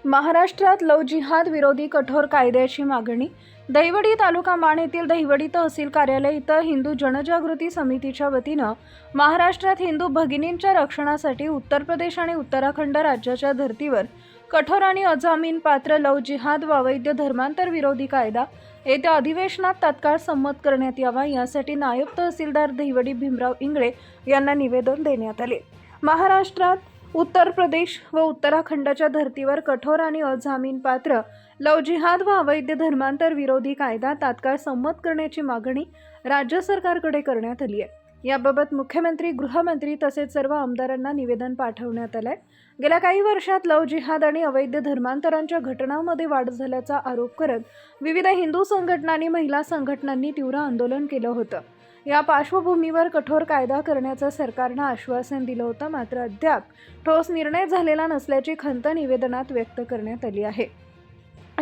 महाराष्ट्रात लव्ह जिहाद विरोधी कठोर कायद्याची मागणी. दहिवडी तालुका माण येथील दहिवडी तहसील कार्यालय इथं हिंदू जनजागृती समितीच्या वतीनं महाराष्ट्रात हिंदू भगिनींच्या रक्षणासाठी उत्तर प्रदेश आणि उत्तराखंड राज्याच्या धर्तीवर कठोर आणि अजामीनपात्र लव्ह जिहाद व अवैध धर्मांतर विरोधी कायदा येत्या अधिवेशनात तात्काळ संमत करण्यात यावा यासाठी नायब तहसीलदार दहिवडी भीमराव इंगळे यांना निवेदन देण्यात आले. महाराष्ट्रात उत्तर प्रदेश व उत्तराखंडच्या धर्तीवर कठोर आणि अजामीनपात्र लव्ह जिहाद व अवैध धर्मांतर विरोधी कायदा तात्काळ संमत करण्याची मागणी राज्य सरकारकडे करण्यात आली आहे. याबाबत मुख्यमंत्री, गृहमंत्री तसेच सर्व आमदारांना निवेदन पाठवण्यात आले. गेल्या काही वर्षात लव्ह जिहाद आणि अवैध धर्मांतरांच्या घटनांमध्ये वाढ झाल्याचा आरोप करत विविध हिंदू संघटनांनी, महिला संघटनांनी तीव्र आंदोलन केलं होतं. या पार्श्वभूमीवर कठोर कायदा करण्याचं सरकारनं आश्वासन दिलं होतं, मात्र अद्याप ठोस निर्णय झालेला नसल्याची खंत निवेदनात व्यक्त करण्यात आली आहे.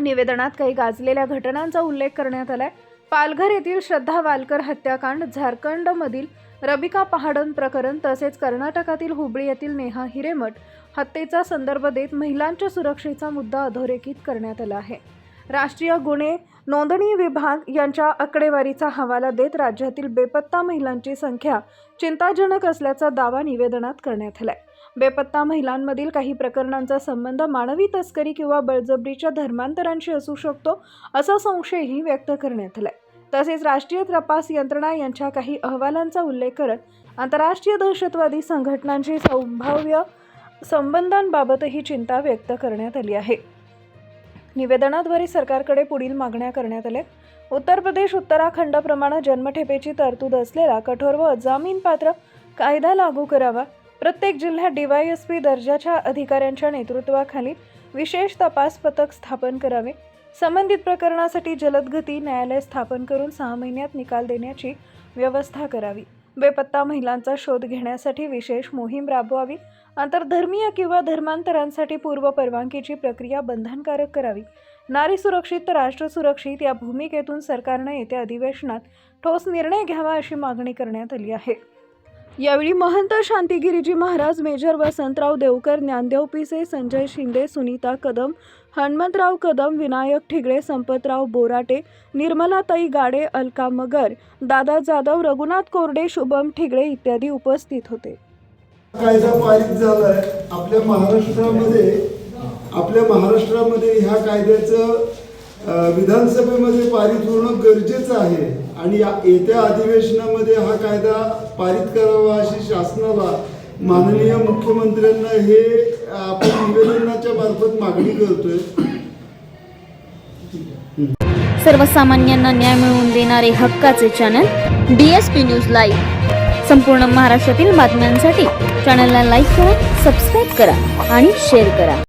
निवेदनात काही गाजलेल्या घटनांचा उल्लेख करण्यात आलाय. पालघर येथील श्रद्धा वालकर हत्याकांड, झारखंडमधील रबिका पहाडन प्रकरण तसेच कर्नाटकातील हुबळी येथील नेहा हिरेमठ हत्येचा संदर्भ देत महिलांच्या सुरक्षेचा मुद्दा अधोरेखित करण्यात आला आहे. राष्ट्रीय गुन्हे नोंदणी विभाग यांच्या आकडेवारीचा हवाला देत राज्यातील बेपत्ता महिलांची संख्या चिंताजनक असल्याचा दावा निवेदनात करण्यात आलाय. बेपत्ता महिलांमधील काही प्रकरणांचा संबंध मानवी तस्करी किंवा बळजबरीच्या धर्मांतरांशी असू शकतो असा संशयही व्यक्त करण्यात आलाय. तसेच राष्ट्रीय तपास यंत्रणा यांच्या काही अहवालांचा उल्लेख करत आंतरराष्ट्रीय दहशतवादी संघटनांशी संभाव्य संबंधांबाबतही चिंता व्यक्त करण्यात आली आहे. निवेदनाद्वारे सरकारकडे पुढील मागण्या करण्यात आल्या. उत्तर प्रदेश, उत्तराखंडप्रमाणे जन्मठेपेची तरतूद असलेला कठोर व अजामीनपात्र कायदा लागू करावा. प्रत्येक जिल्ह्यात DYSP दर्जाच्या अधिकाऱ्यांच्या नेतृत्वाखाली विशेष तपास पथक स्थापन करावे. संबंधित प्रकरणासाठी जलदगती न्यायालय स्थापन करून 6 महिन्यात निकाल देण्याची व्यवस्था करावी. बेपत्ता महिलांचा शोध घेण्यासाठी विशेष मोहीम राबवावी. आंतरधर्मीय किंवा धर्मांतरांसाठी पूर्व परवानगीची प्रक्रिया बंधनकारक करावी. नारी सुरक्षित तर राष्ट्र सुरक्षित या भूमिकेतून सरकारनं येत्या अधिवेशनात ठोस निर्णय घ्यावा अशी मागणी करण्यात आली आहे. यावेळी महंत शांतिगिरीजी महाराज, मेजर वसंतराव देवकर, ज्ञानदेव पिसे, संजय शिंदे, सुनीता कदम, हनुमंतराव कदम, विनायक ठिगळे, संपतराव बोराटे, निर्मलाताई गाडे, अलका मगर, दादा जाधव, रघुनाथ कोरडे, शुभम ठिगळे इत्यादी उपस्थित होते. कायदा पारित झालाय आपल्या महाराष्ट्रामध्ये ह्या कायद्याचं विधानसभेमध्ये पारित होणं गरजेचं आहे आणि येत्या अधिवेशनामध्ये हा कायदा पारित करावा अशी शासनाला, माननीय मुख्यमंत्र्यांना हे आपण निवेदनाच्या मार्फत मागणी करतोय. सर्वसामान्यांना न्याय मिळवून देणारे हक्काचे चॅनल DSP न्यूज लाईव्ह. संपूर्ण महाराष्ट्रातील बातम्यांसाठी चॅनलला लाईक करा, सबस्क्राईब करा आणि शेअर करा.